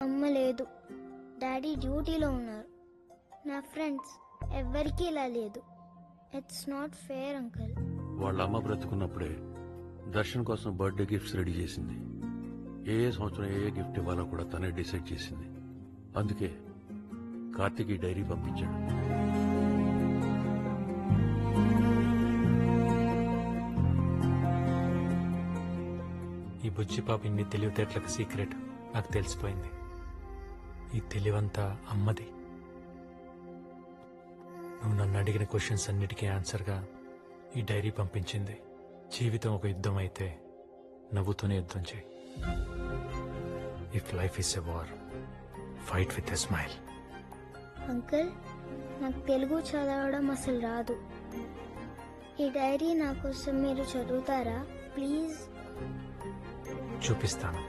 అమ్మ లేదు, డాడీ డ్యూటీలో ఉన్నారు. నా ఫ్రెండ్స్ ఎవ్వరికీ ఇలా లేదు. It's not fair uncle. వాళ్ళ అమ్మ బ్రతుకున్నప్పుడే దర్శన్ కోసం బర్త్డే గిఫ్ట్స్ రెడీ చేసింది. ఏ సంవత్సరం ఏ గిఫ్ట్ ఇవ్వాలో కూడా తనే డిసైడ్ చేసింది. అందుకే కార్తీక్ ఈ డైరీ పంపించాడు. ఈ బుజ్జి పాప ఇన్ని తెలివితేటలకు సీక్రెట్ నాకు తెలిసిపోయింది. ఈ తెలివంతా అమ్మది. నువ్వు నన్ను అడిగిన క్వశ్చన్స్ అన్నిటికీ ఆన్సర్గా ఈ డైరీ పంపించింది. జీవితం ఒక యుద్ధం అయితే నవ్వుతూనే యుద్ధం చేయి. If life is a war, fight with a smile. Uncle, నాకు తెలుగు చదవడం అసలు రాదు. ఈ డైరీ నా కోసం మీరు చదువుతారా ప్లీజ్? చూపిస్తాను.